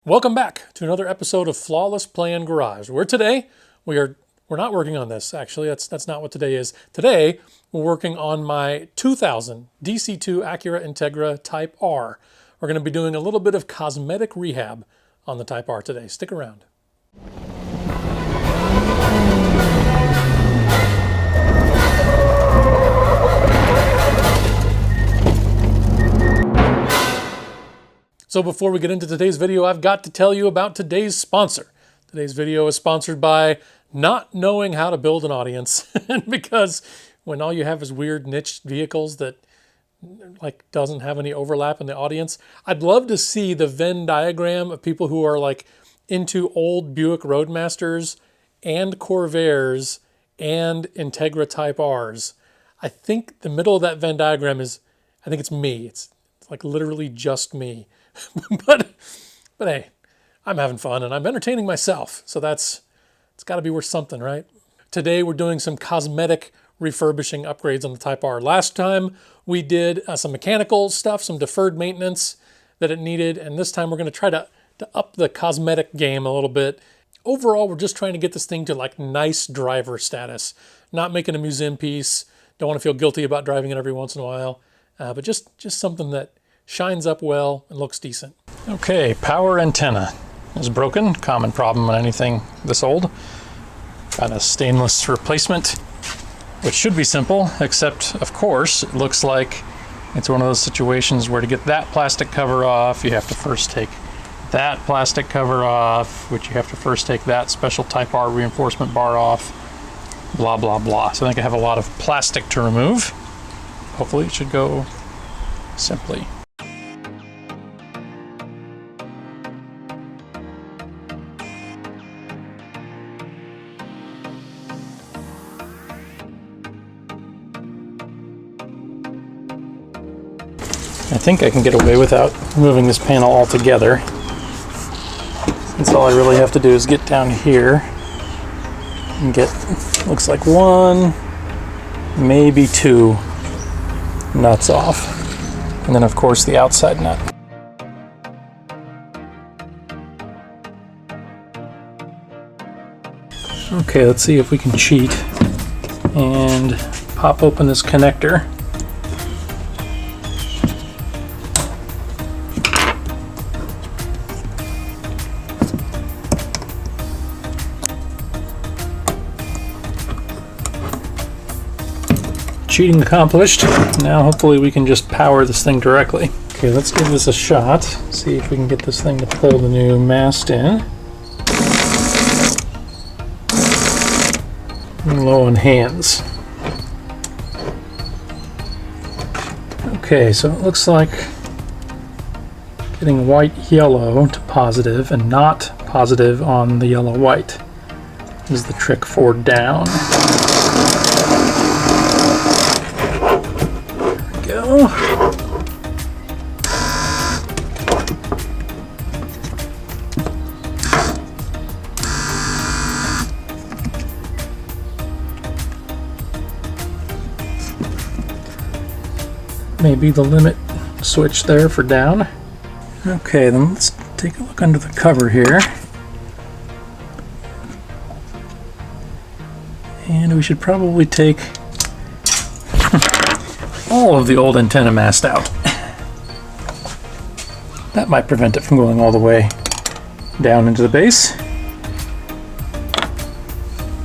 Welcome back to another episode of Flawless Plan Garage, where today we're not working on this. Actually, that's not what today is. Today we're working on my 2000 DC2 Acura Integra Type R. We're going to be doing a little bit of cosmetic rehab on the Type R today. Stick around. So before we get into today's video, I've got to tell you about today's sponsor. Today's video is sponsored by not knowing how to build an audience. And because when all you have is weird niche vehicles that doesn't have any overlap in the audience, I'd love to see the Venn diagram of people who are into old Buick Roadmasters and Corvairs and Integra Type Rs. I think the middle of that Venn diagram I think it's me. It's like literally just me. but hey, I'm having fun and I'm entertaining myself. So it's got to be worth something, right? Today we're doing some cosmetic refurbishing upgrades on the Type R. Last time we did some mechanical stuff, some deferred maintenance that it needed. And this time we're going to try to up the cosmetic game a little bit. Overall, we're just trying to get this thing to nice driver status, not making a museum piece. Don't want to feel guilty about driving it every once in a while, but just something that shines up well and looks decent. Okay, power antenna is broken. Common problem on anything this old. Got a stainless replacement, which should be simple, except of course it looks like it's one of those situations where to get that plastic cover off, you have to first take that plastic cover off, which you have to first take that special Type R reinforcement bar off, blah, blah, blah. So I think I have a lot of plastic to remove. Hopefully it should go simply. I think I can get away without removing this panel altogether, since all I really have to do is get down here and get, looks like one, maybe two nuts off. And then of course the outside nut. Okay, let's see if we can cheat and pop open this connector. Cheating accomplished. Now hopefully we can just power this thing directly. Okay, let's give this a shot. See if we can get this thing to pull the new mast in. I'm low on hands. Okay, so it looks like getting white-yellow to positive and not positive on the yellow-white is the trick for down. Go. Maybe the limit switch there for down. Okay, then let's take a look under the cover here. And we should probably take all of the old antenna mast out. That might prevent it from going all the way down into the base.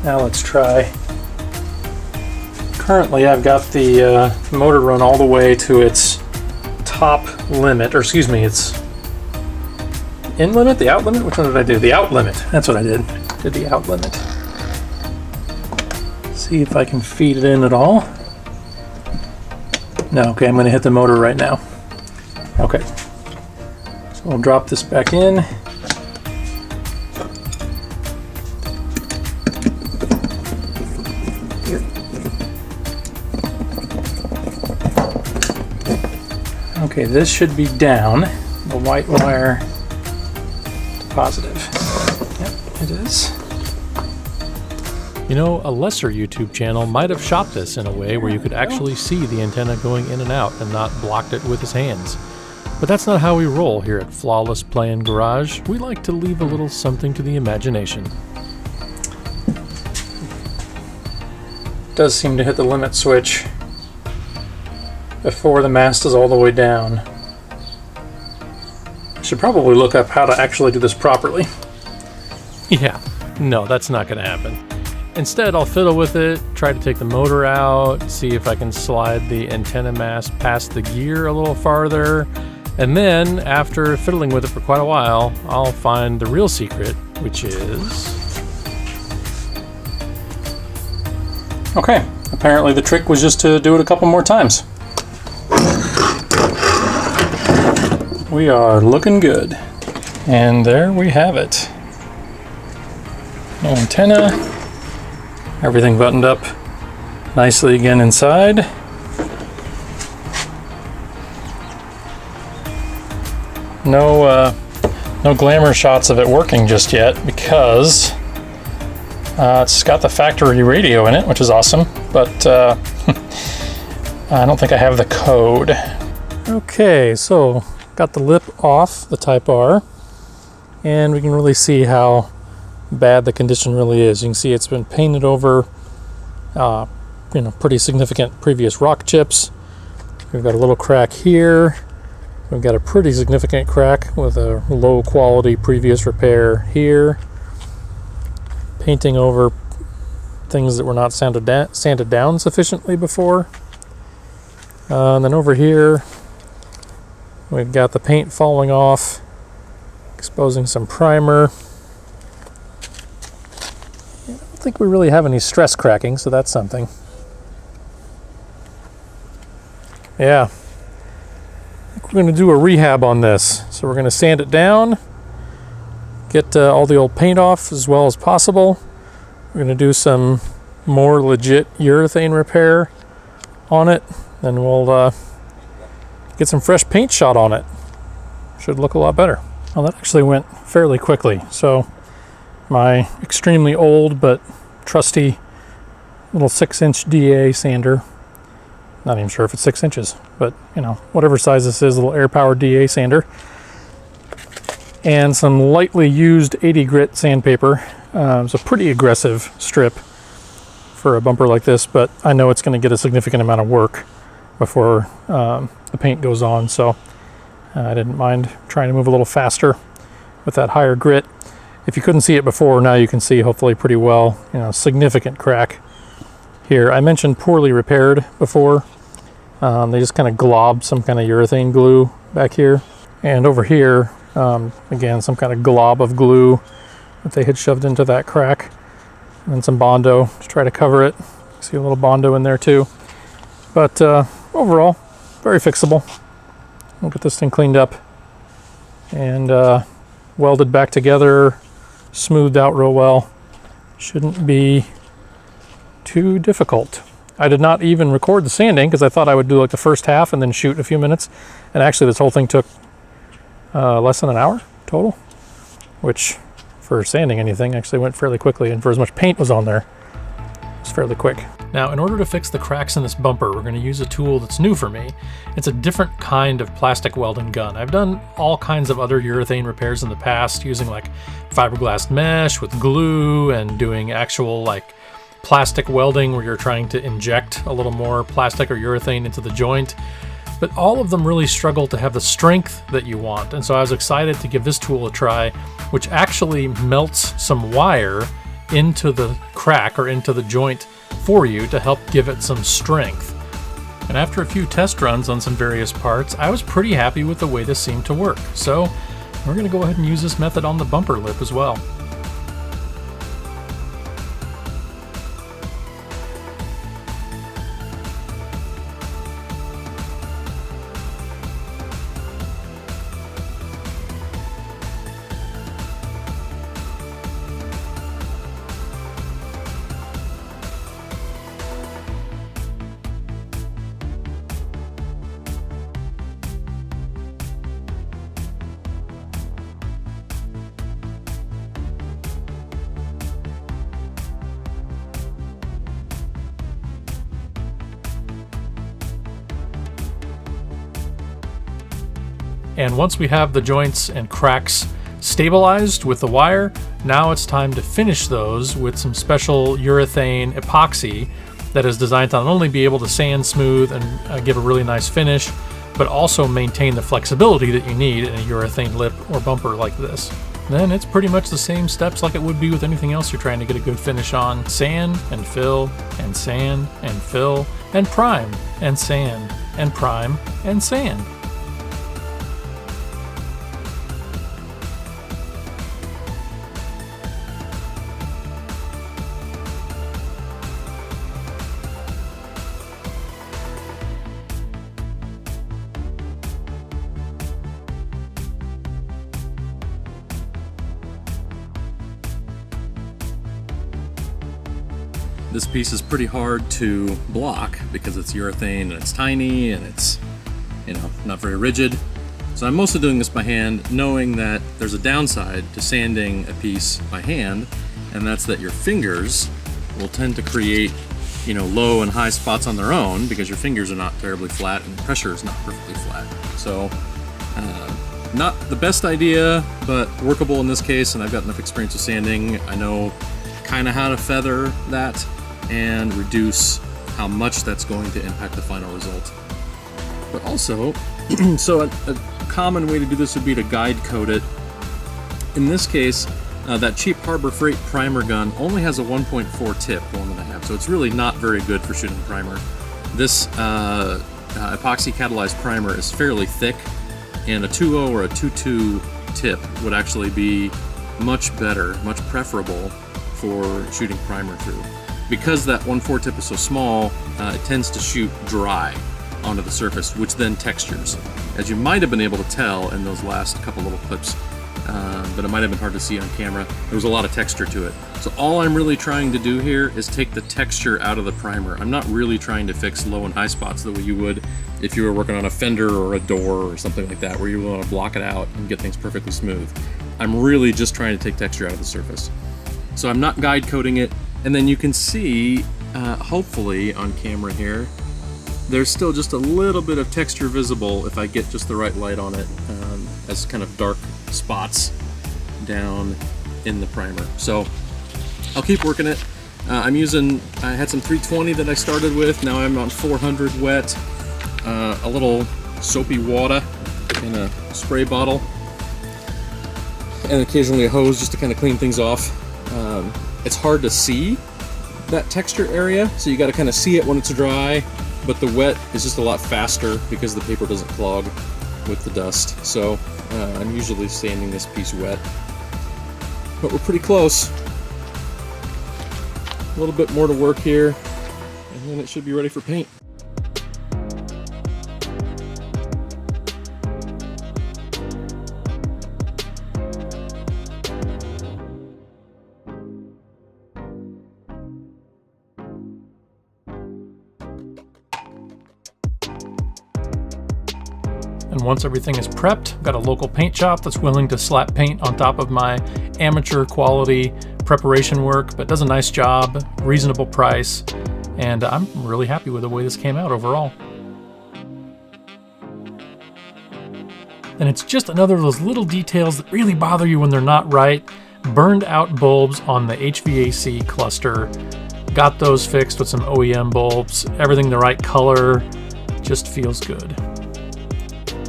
Now let's try. Currently I've got the motor run all the way to its top limit, or excuse me, its in limit, the out limit? Which one did I do? The out limit. That's what I did. Did the out limit. See if I can feed it in at all. No, okay, I'm going to hit the motor right now. Okay, so I'll drop this back in. Okay, this should be down, the white wire to positive. Yep, it is. You know, a lesser YouTube channel might have shot this in a way where you could actually see the antenna going in and out and not blocked it with his hands. But that's not how we roll here at Flawless Play & Garage. We like to leave a little something to the imagination. Does seem to hit the limit switch before the mast is all the way down. Should probably look up how to actually do this properly. Yeah, no, that's not going to happen. Instead, I'll fiddle with it, try to take the motor out, see if I can slide the antenna mast past the gear a little farther, and then, after fiddling with it for quite a while, I'll find the real secret, which is... Okay, apparently the trick was just to do it a couple more times. We are looking good. And there we have it. No antenna. Everything buttoned up nicely again inside. No glamour shots of it working just yet because it's got the factory radio in it, which is awesome, but I don't think I have the code. Okay, so got the lip off the Type R, and we can really see how bad the condition really is. You can see it's been painted over, pretty significant previous rock chips. We've got a little crack here. We've got a pretty significant crack with a low quality previous repair here. Painting over things that were not sanded down sufficiently before. And then over here, we've got the paint falling off, exposing some primer. I don't think we really have any stress cracking, so that's something. Yeah, I think we're going to do a rehab on this. So we're going to sand it down, get all the old paint off as well as possible. We're going to do some more legit urethane repair on it, and we'll get some fresh paint shot on it. Should look a lot better. Well, that actually went fairly quickly. So my extremely old but trusty little 6-inch DA sander, not even sure if it's 6 inches, but whatever size this is, a little air-powered DA sander, and some lightly used 80 grit sandpaper. It's a pretty aggressive strip for a bumper like this, but I know it's going to get a significant amount of work before the paint goes on, so I didn't mind trying to move a little faster with that higher grit. If you couldn't see it before, now you can see hopefully pretty well. Significant crack here. I mentioned poorly repaired before. They just kind of globbed some kind of urethane glue back here, and over here again some kind of glob of glue that they had shoved into that crack, and then some Bondo to try to cover it. See a little Bondo in there too, but overall very fixable. We'll get this thing cleaned up and welded back together, smoothed out real well. Shouldn't be too difficult. I did not even record the sanding because I thought I would do like the first half and then shoot a few minutes, and actually this whole thing took less than an hour total, which for sanding anything actually went fairly quickly, and for as much paint was on there, it's fairly quick. Now, in order to fix the cracks in this bumper, we're going to use a tool that's new for me. It's a different kind of plastic welding gun. I've done all kinds of other urethane repairs in the past using like fiberglass mesh with glue and doing actual like plastic welding where you're trying to inject a little more plastic or urethane into the joint. But all of them really struggle to have the strength that you want. And so I was excited to give this tool a try, which actually melts some wire into the crack or into the joint for you to help give it some strength. And after a few test runs on some various parts, I was pretty happy with the way this seemed to work. So we're going to go ahead and use this method on the bumper lip as well. And once we have the joints and cracks stabilized with the wire, now it's time to finish those with some special urethane epoxy that is designed to not only be able to sand smooth and give a really nice finish, but also maintain the flexibility that you need in a urethane lip or bumper like this. Then it's pretty much the same steps like it would be with anything else you're trying to get a good finish on. Sand and fill and sand and fill and prime and sand and prime and sand. This piece is pretty hard to block because it's urethane and it's tiny and it's, not very rigid. So I'm mostly doing this by hand, knowing that there's a downside to sanding a piece by hand, and that's that your fingers will tend to create, low and high spots on their own because your fingers are not terribly flat and the pressure is not perfectly flat. So not the best idea, but workable in this case, and I've got enough experience with sanding. I know kind of how to feather that and reduce how much that's going to impact the final result. But also, so a common way to do this would be to guide coat it. In this case, that cheap Harbor Freight primer gun only has a 1.4 tip, the one that I have, so it's really not very good for shooting primer. This epoxy catalyzed primer is fairly thick, and a 2.0 or a 2.2 tip would actually be much better, much preferable for shooting primer through. Because that 1.4 tip is so small, it tends to shoot dry onto the surface, which then textures. As you might have been able to tell in those last couple little clips, but it might have been hard to see on camera, there was a lot of texture to it. So all I'm really trying to do here is take the texture out of the primer. I'm not really trying to fix low and high spots the way you would if you were working on a fender or a door or something like that, where you want to block it out and get things perfectly smooth. I'm really just trying to take texture out of the surface. So I'm not guide coating it. And then you can see, hopefully on camera here, there's still just a little bit of texture visible if I get just the right light on it, as kind of dark spots down in the primer. So I'll keep working it. I had some 320 that I started with. Now I'm on 400 wet, a little soapy water in a spray bottle, and occasionally a hose just to kind of clean things off. It's hard to see that texture area, so you got to kind of see it when it's dry, but the wet is just a lot faster because the paper doesn't clog with the dust. So I'm usually sanding this piece wet, but we're pretty close. A little bit more to work here, and then it should be ready for paint. And once everything is prepped, I've got a local paint shop that's willing to slap paint on top of my amateur quality preparation work, but does a nice job, reasonable price, and I'm really happy with the way this came out overall. And it's just another of those little details that really bother you when they're not right. Burned out bulbs on the HVAC cluster. Got those fixed with some OEM bulbs, everything the right color, just feels good.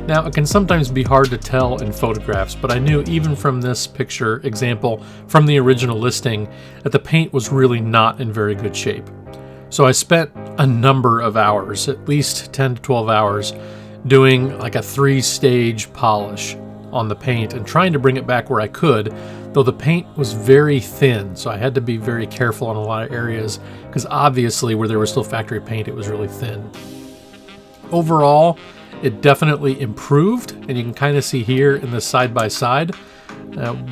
Now, it can sometimes be hard to tell in photographs, but I knew even from this picture example from the original listing that the paint was really not in very good shape. So I spent a number of hours, at least 10 to 12 hours, doing like a 3-stage polish on the paint and trying to bring it back where I could, though the paint was very thin, so I had to be very careful in a lot of areas, because obviously where there was still factory paint, it was really thin. Overall, it definitely improved, and you can kind of see here in the side-by-side.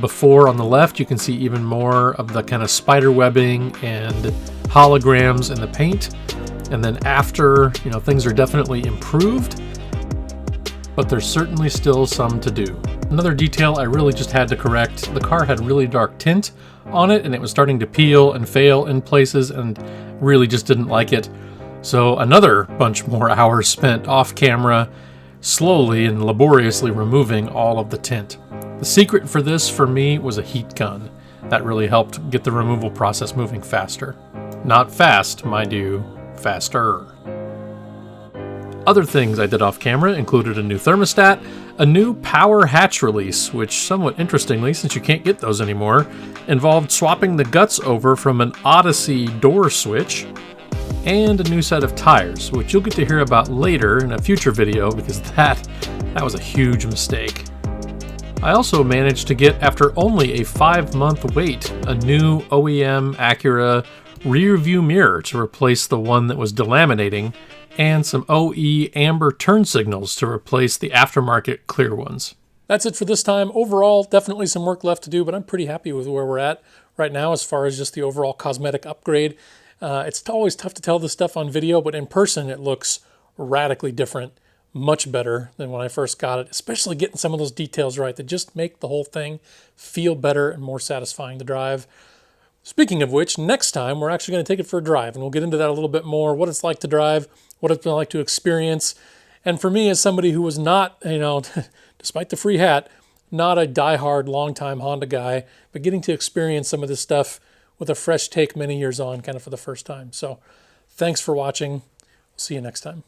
Before on the left, you can see even more of the kind of spider webbing and holograms in the paint. And then after, things are definitely improved, but there's certainly still some to do. Another detail I really just had to correct, the car had really dark tint on it, and it was starting to peel and fail in places, and really just didn't like it. So another bunch more hours spent off camera slowly and laboriously removing all of the tint. The secret for this, for me, was a heat gun. That really helped get the removal process moving faster. Not fast, mind you, faster. Other things I did off camera included a new thermostat, a new power hatch release, which somewhat interestingly, since you can't get those anymore, involved swapping the guts over from an Odyssey door switch, and a new set of tires, which you'll get to hear about later in a future video because that was a huge mistake. I also managed to get, after only a 5-month wait, a new OEM Acura rear view mirror to replace the one that was delaminating, and some OE amber turn signals to replace the aftermarket clear ones. That's it for this time. Overall, definitely some work left to do, but I'm pretty happy with where we're at right now as far as just the overall cosmetic upgrade. It's always tough to tell this stuff on video, but in person it looks radically different, much better than when I first got it, especially getting some of those details right that just make the whole thing feel better and more satisfying to drive. Speaking of which, next time we're actually going to take it for a drive, and we'll get into that a little bit more, what it's like to drive, what it's been like to experience. And for me, as somebody who was not, despite the free hat, not a diehard, long-time Honda guy, but getting to experience some of this stuff with a fresh take many years on, kind of for the first time. So thanks for watching. We'll see you next time.